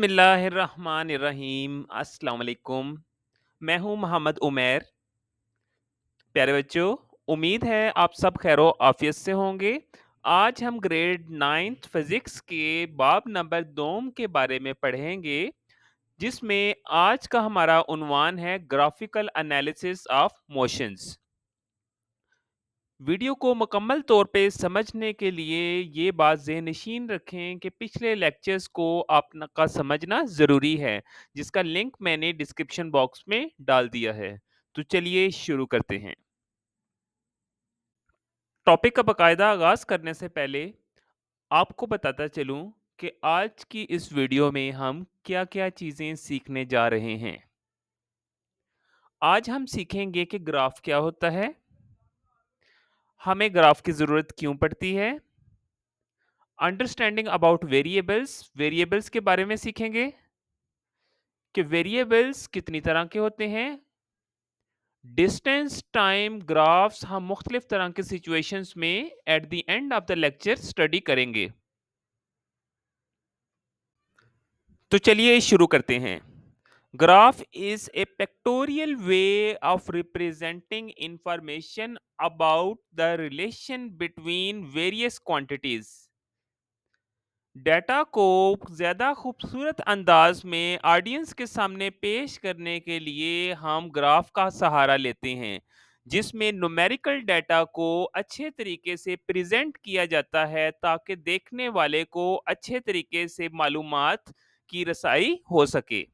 बिस्मिल्लाहिर्रहमानिर्रहीम अस्सलाम वालेकुम। मैं हूं मोहम्मद उमैर। प्यारे बच्चों, उम्मीद है आप सब खैरो आफियत से होंगे। आज हम ग्रेड 9th फिजिक्स के बाब नंबर 2 के बारे में पढ़ेंगे, जिसमें आज का हमारा उन्वान है graphical analysis of motions. Video को मुकम्मल तौर पे समझने के लिए ये बात ज़हन-नशीन रखें कि पिछले लेक्चर्स को आपका समझना ज़रूरी है, जिसका लिंक मैंने डिस्क्रिप्शन बॉक्स में डाल दिया है। तो चलिए शुरू करते हैं। टॉपिक का बाकायदा आगाज़ करने से पहले आपको बताता चलूँ कि आज की इस वीडियो में हम क्या-क्या चीज़ें सीखने जा रहे हैं। आज हम सीखेंगे कि ग्राफ क्या होता है, हमें ग्राफ की ज़रूरत क्यों पड़ती है, अंडरस्टैंडिंग अबाउट वेरिएबल्स, वेरिएबल्स के बारे में सीखेंगे कि वेरिएबल्स कितनी तरह के होते हैं। डिस्टेंस टाइम ग्राफ्स हम मुख्तलिफ तरह के सिचुएशंस में at the end of the lecture study करेंगे। तो चलिए शुरू करते हैं। Graph is a pictorial way of representing information about the relation between various quantities. Data को ज़्यादा खूबसूरत अंदाज में ऑडियंस के सामने पेश करने के लिए हम ग्राफ का सहारा लेते हैं, जिसमें न्यूमेरिकल डेटा को अच्छे तरीके से प्रेजेंट किया जाता है ताकि देखने वाले को अच्छे तरीके से मालूमात की रसाई हो सके।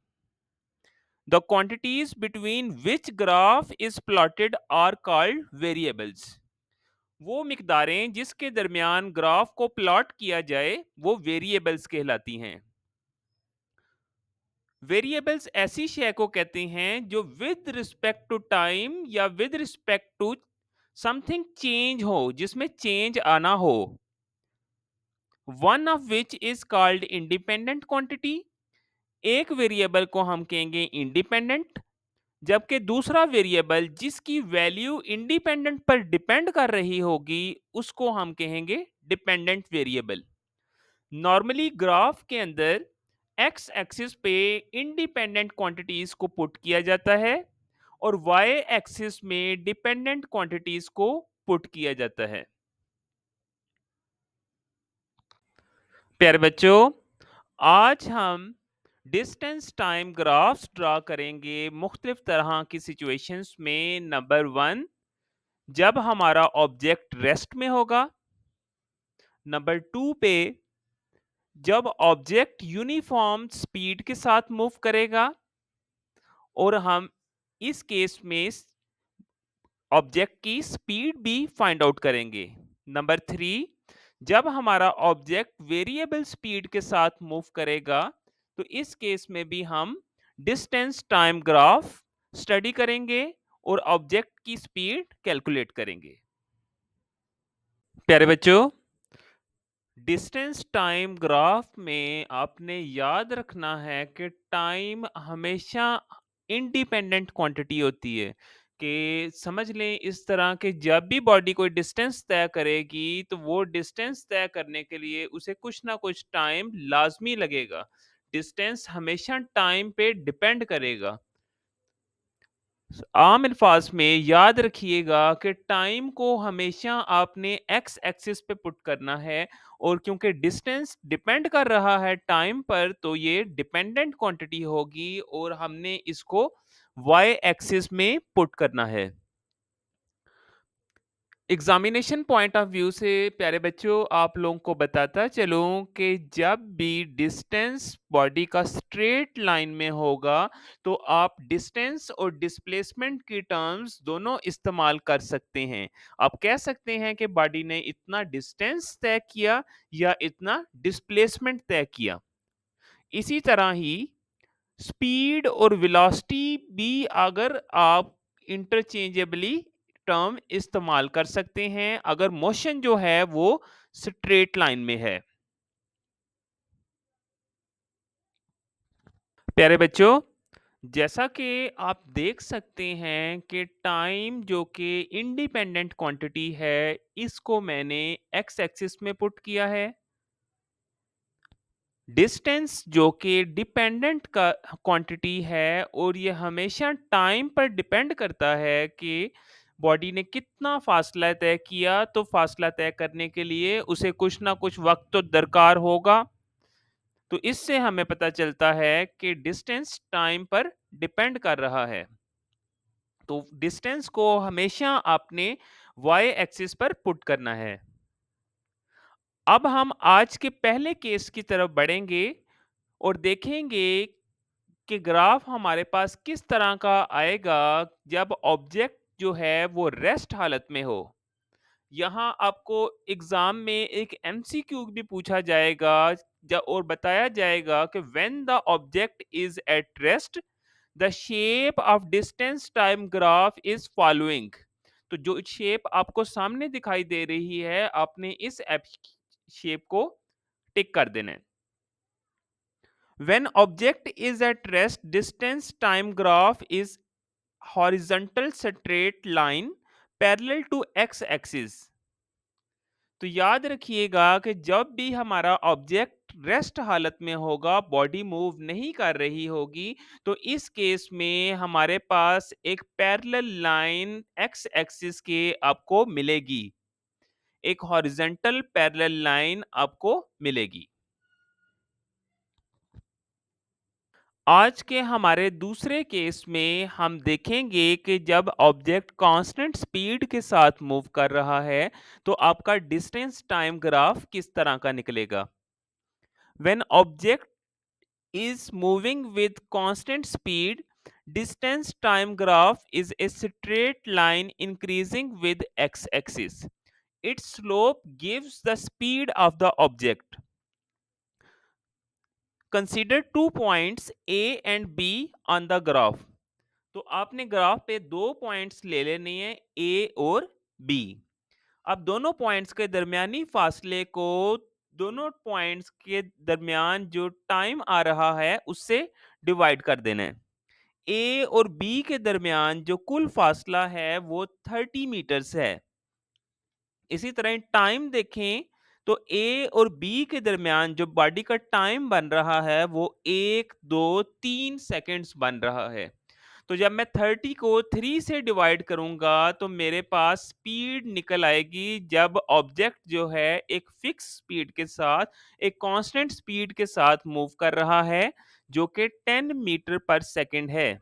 The quantities between which graph is plotted are called variables. वो मिकदारें जिसके दरमियान ग्राफ को प्लॉट किया जाए वो वेरिएबल्स कहलाती हैं। वेरिएबल्स ऐसी शय को कहते हैं जो विद रिस्पेक्ट टू टाइम या with respect to something change हो, जिसमें चेंज आना हो। One of which is called independent quantity. एक वेरिएबल को हम कहेंगे इंडिपेंडेंट, जबकि दूसरा वेरिएबल जिसकी वैल्यू इंडिपेंडेंट पर डिपेंड कर रही होगी उसको हम कहेंगे डिपेंडेंट वेरिएबल। नॉर्मली ग्राफ के अंदर एक्स एक्सिस पे इंडिपेंडेंट क्वांटिटीज को पुट किया जाता है और वाई एक्सिस में डिपेंडेंट क्वांटिटीज को पुट किया जाता है। प्यारे बच्चों, आज हम डिस्टेंस टाइम ग्राफ्स ड्रा करेंगे मुख्तलिफ तरह की सिचुएशंस में। नंबर 1, जब हमारा ऑब्जेक्ट रेस्ट में होगा। नंबर 2 पे जब ऑब्जेक्ट यूनिफॉर्म स्पीड के साथ मूव करेगा, और हम इस केस में ऑब्जेक्ट की स्पीड भी फाइंड आउट करेंगे। नंबर 3, जब हमारा ऑब्जेक्ट वेरिएबल स्पीड के साथ मूव करेगा, तो इस केस में भी हम डिस्टेंस टाइम ग्राफ स्टडी करेंगे और ऑब्जेक्ट की स्पीड कैलकुलेट करेंगे। प्यारे बच्चों, डिस्टेंस टाइम ग्राफ में आपने याद रखना है कि टाइम हमेशा इंडिपेंडेंट क्वांटिटी होती है। कि समझ लें इस तरह के जब भी बॉडी कोई डिस्टेंस तय करेगी तो वो डिस्टेंस तय करने के लिए उसे कुछ ना कुछ टाइम लाजमी लगेगा। डिस्टेंस हमेशा टाइम पे डिपेंड करेगा। आम अल्फाज में याद रखिएगा कि टाइम को हमेशा आपने एक्स एक्सिस पे पुट करना है, और क्योंकि डिस्टेंस डिपेंड कर रहा है टाइम पर तो ये डिपेंडेंट क्वांटिटी होगी और हमने इसको वाई एक्सिस में पुट करना है। एग्जामिनेशन पॉइंट ऑफ व्यू से प्यारे बच्चों आप लोगों को बताता चलूं कि जब भी डिस्टेंस बॉडी का स्ट्रेट लाइन में होगा तो आप डिस्टेंस और डिस्प्लेसमेंट की टर्म्स दोनों इस्तेमाल कर सकते हैं। आप कह सकते हैं कि बॉडी ने इतना डिस्टेंस तय किया या इतना डिस्प्लेसमेंट तय किया। इसी तरह ही स्पीड और वेलोसिटी भी अगर आप इंटरचेंजेबली टर्म इस्तेमाल कर सकते हैं अगर मोशन जो है वो स्ट्रेट लाइन में है। प्यारे बच्चों, जैसा कि आप देख सकते हैं कि टाइम जो कि इंडिपेंडेंट क्वांटिटी है, इसको मैंने एक्स एक्सिस में पुट किया है। डिस्टेंस जो कि डिपेंडेंट का क्वांटिटी है और ये हमेशा टाइम पर डिपेंड करता है कि बॉडी ने कितना फासला तय किया, तो फासला तय करने के लिए उसे कुछ ना कुछ वक्त तो दरकार होगा। तो इससे हमें पता चलता है कि डिस्टेंस टाइम पर डिपेंड कर रहा है। तो डिस्टेंस को हमेशा आपने वाई एक्सिस पर पुट करना है। अब हम आज के पहले केस की तरफ बढ़ेंगे और देखेंगे कि ग्राफ हमारे पास किस तरह का आएगा जब ऑब्जेक्ट जो है वो रेस्ट हालत में हो। यहाँ आपको एग्जाम में एक एमसीक्यू भी पूछा जाएगा और बताया जाएगा कि when the object is at rest the shape of distance time graph is following. तो जो शेप आपको सामने दिखाई दे रही है, आपने इस एप शेप को टिक कर देना है। When object is at rest, distance time graph is horizontal straight line parallel to x axis। तो याद रखिएगा कि जब भी हमारा ऑब्जेक्ट रेस्ट हालत में होगा, बॉडी मूव नहीं कर रही होगी, तो इस केस में हमारे पास एक पैरेलल लाइन एक्स एक्सिस के आपको मिलेगी, एक हॉरिजॉन्टल पैरेलल लाइन आपको मिलेगी। आज के हमारे दूसरे केस में हम देखेंगे कि जब ऑब्जेक्ट कांस्टेंट स्पीड के साथ मूव कर रहा है, तो आपका डिस्टेंस टाइम ग्राफ किस तरह का निकलेगा। When object is moving with constant speed, distance time graph is a straight line increasing with x-axis. Its slope gives the speed of the object. Consider 2 points A and B on the graph. तो आपने graph पे दो points ले लेने हैं, ए और B. अब दोनों पॉइंट्स के दरमियानी फासले को दोनों पॉइंट्स के दरमियान जो टाइम आ रहा है उससे डिवाइड कर देना है। ए और बी के दरमियान जो कुल फासला है वो 30 मीटर्स है। इसी तरह टाइम देखें तो ए और बी के दरमियान जो बॉडी का टाइम बन रहा है वो 1 2 3 सेकंड्स बन रहा है। तो जब मैं 30 को 3 से डिवाइड करूंगा तो मेरे पास स्पीड निकल आएगी जब ऑब्जेक्ट जो है एक फिक्स स्पीड के साथ, एक कांस्टेंट स्पीड के साथ मूव कर रहा है, जो कि 10 मीटर पर सेकंड है।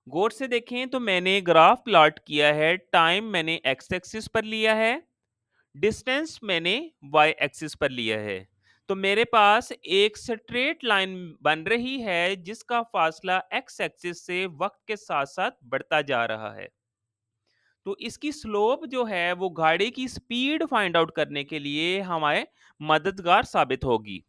गौर से देखें तो मैंने ग्राफ प्लॉट किया है, टाइम मैंने एक्स एक्सिस पर लिया है, डिस्टेंस मैंने वाई एक्सिस पर लिया है। तो मेरे पास एक स्ट्रेट लाइन बन रही है जिसका फासला एक्स एक्सिस से वक्त के साथ साथ बढ़ता जा रहा है। तो इसकी स्लोप जो है वो गाड़ी की स्पीड फाइंड आउट करने के लिए हमारे मददगार साबित होगी।